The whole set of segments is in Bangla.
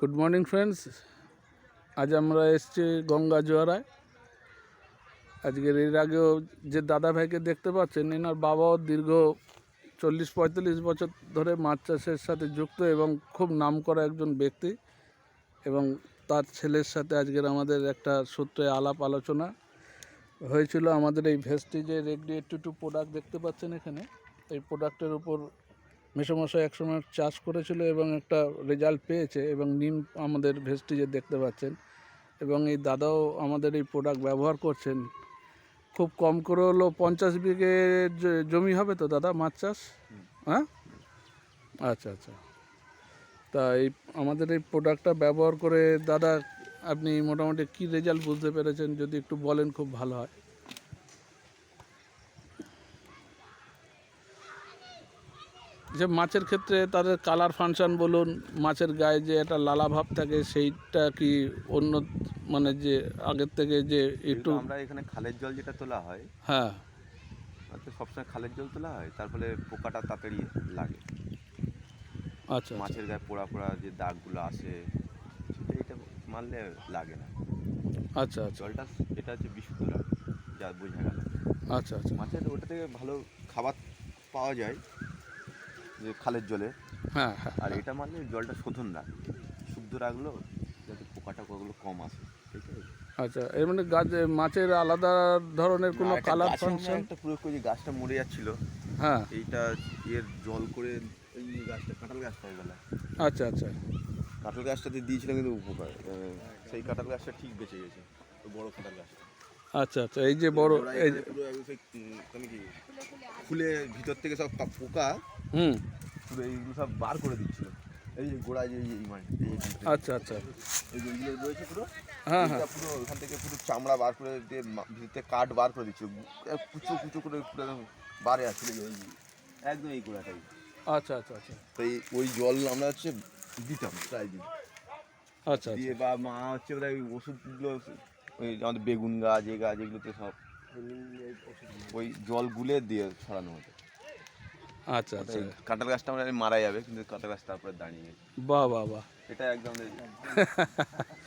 Good morning friends. আজ আমরা এসেছি গঙ্গা জোয়ারায়। আজকের এর আগেও যে দাদা ভাইকে দেখতে পাচ্ছেন, এনার বাবাও দীর্ঘ 40-45 বছর ধরে মাছ চাষের সাথে যুক্ত এবং খুব নামকরা একজন ব্যক্তি, এবং তার ছেলের সাথে আজকের আমাদের একটা সূত্রে আলাপ আলোচনা হয়েছিল। আমাদের এই ভেস্টিজের রেডিয়েট টু প্রোডাক্ট দেখতে পাচ্ছেন এখানে, এই প্রোডাক্টের উপর মেসোমশাই একসময় চাষ করেছিল এবং একটা রেজাল্ট পেয়েছে, এবং নিম আমাদের ভেস্টিজে দেখতে পাচ্ছেন, এবং এই দাদাও আমাদের এই প্রোডাক্ট ব্যবহার করছেন। খুব কম করে হলো 50 বিঘে জমি হবে তো দাদা মাছ চাষ? হ্যাঁ, আচ্ছা আচ্ছা। তা এই আমাদের এই প্রোডাক্টটা ব্যবহার করে দাদা আপনি মোটামুটি কী রেজাল্ট বুঝতে পেরেছেন, যদি একটু বলেন খুব ভালো হয়। যে মাছের ক্ষেত্রে তাদের কালার ফাংশন বলুন, মাছের গায়ে যে একটা লালা ভাব থাকে, সেইটা কি অন্য মানে যে আগের থেকে যে একটু আমরা এখানে খালের জল যেটা তোলা হয়, হ্যাঁ তো সবসময় খালের জল তোলা হয়, তার ফলে পোকাটা তাড়াতাড়ি লাগে। আচ্ছা মাছের গায়ে পোড়া পোড়া যে দাগগুলো আসে, সেটা এটা মারলে লাগে না। আচ্ছা আচ্ছা জলটা এটা হচ্ছে বিশুদ্ধ রাখ, যা বোঝা গেল। আচ্ছা আচ্ছা মাছের ওটা থেকে ভালো খাবার পাওয়া যায় যে খালের জলে, হ্যাঁ হ্যাঁ। আর এটা মারলে জলটা শোধন রাখে, শুদ্ধ রাখলো যাতে পোকা টোকাগুলো কম আসে। ঠিক আছে। আচ্ছা, এর মানে গাছ মাছের আলাদা ধরনের কোনো কালার ফাংশন? একটা প্রয়োগ করে যে গাছটা মরে যাচ্ছিল, হ্যাঁ এইটা এর জল করে এই গাছটা কাঁঠাল গাছটা হয়ে গেল। আচ্ছা আচ্ছা কাঁঠাল গাছটাতে দিয়েছিলাম কিন্তু উপকার, সেই কাঁঠাল গাছটা ঠিক বেঁচে গেছে, তো বড় কাঁঠাল গাছটা। আচ্ছা আচ্ছা। এই যে বড় এই পুরো একদম মানে কি ফুলে ভিতর থেকে সব পোকা পুরো এইগুলো সব বার করে দিচ্ছিল। এই যে গোড়ায় যে এই মানে আচ্ছা আচ্ছা এই যে এইগুলো রয়েছে পুরো, হ্যাঁ হ্যাঁ পুরো ওখান থেকে পুরো চামড়া বার করে দিয়ে ভিতর থেকে কাঠ বার করে দিচ্ছিল, কুচো কুচো করে পুরো একদম বারে আসছিল এই একদম এই গোড়াটাই। আচ্ছা আচ্ছা আচ্ছা তো ওই জল আমরা হচ্ছে দিতাম প্রায় দিন। আচ্ছা দিয়ে বা মা হচ্ছে ওই ওষুধগুলো, ওই আমাদের বেগুন গাছ এই গাছ এগুলোতে সব ওই জল গুলে দিয়ে ছড়ানো হতো। আচ্ছা আচ্ছা। কাঁঠাল গাছটা আমরা মারা যাবে, কিন্তু কাঁঠাল গাছ তারপরে দাঁড়িয়ে গেছে। বাহ বাহ বাহ, এটা একদম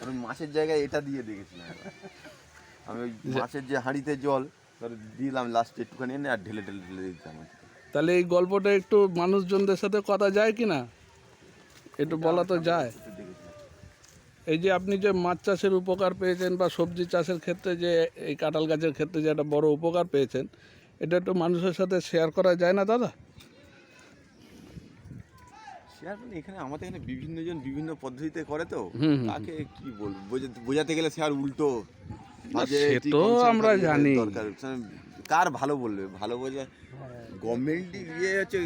আমি মাছের জায়গায় এটা দিয়ে দেখেছিলাম। আমি ওই মাছের যে হাঁড়িতে জল দিলাম লাস্টে একটুখানি এনে আর ঢেলে ঢেলে ঢেলে দিতাম। তাহলে এই গল্পটা একটু মানুষজনদের সাথে কথা যায় কি না, একটু বলা তো যায়? এই যে আপনি যে মাছ চাষের উপকার পেয়েছেন বা সবজি চাষের ক্ষেত্রে যে এই কাঁঠাল গাছের ক্ষেত্রে যে একটা বড় উপকার পেয়েছেন, এটা একটু মানুষের সাথে শেয়ার করা যায় না দাদা? শেয়ার মানে এখানে আমাদের এখানে বিভিন্ন জন বিভিন্ন পদ্ধতিতে করে, তো তাকে কি বলবো, বোঝাতে গেলে সে আর উল্টো সেটা আমরা জানি। দরকার কার ভালো বলবে, ভালো বোঝা গভর্নমেন্টই ইয়ে হচ্ছে।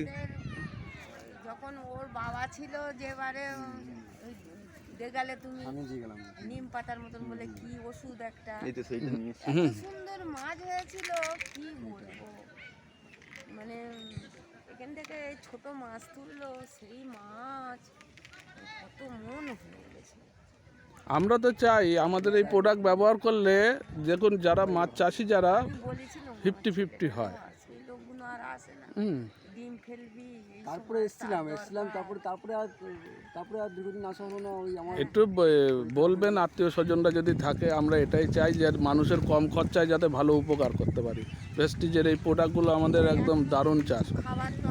যখন ওর বাবা ছিল যেবারে দেখালে তুমি নিম পাতার মতন বলে কি ওষুধ একটা, এই তো সেইটা নিয়ে এত সুন্দর মাছ হয়েছিল কি বলবো। মানে এখান থেকে ছোট মাছ তুললো, সেই মাছ কত মন হয়ে গেছে। আমরা তো চাই আমাদের এই প্রোডাক্ট ব্যবহার করলে দেখুন যারা মাছ চাষি যারা 50-50 হয়, সেই লোকগুলো আর আসে না। ডিম ফেলবি তারপরে এসেছিলাম তারপরে আর দীর্ঘদিন আসা হলো না। ওই আমার একটু বলবেন আত্মীয় স্বজনরা যদি থাকে, আমরা এটাই চাই যে মানুষের কম খরচায় যাতে ভালো উপকার করতে পারি। প্রেস্টিজের এই প্রোডাক্টগুলো আমাদের একদম দারুণ চাষ। খাবার তো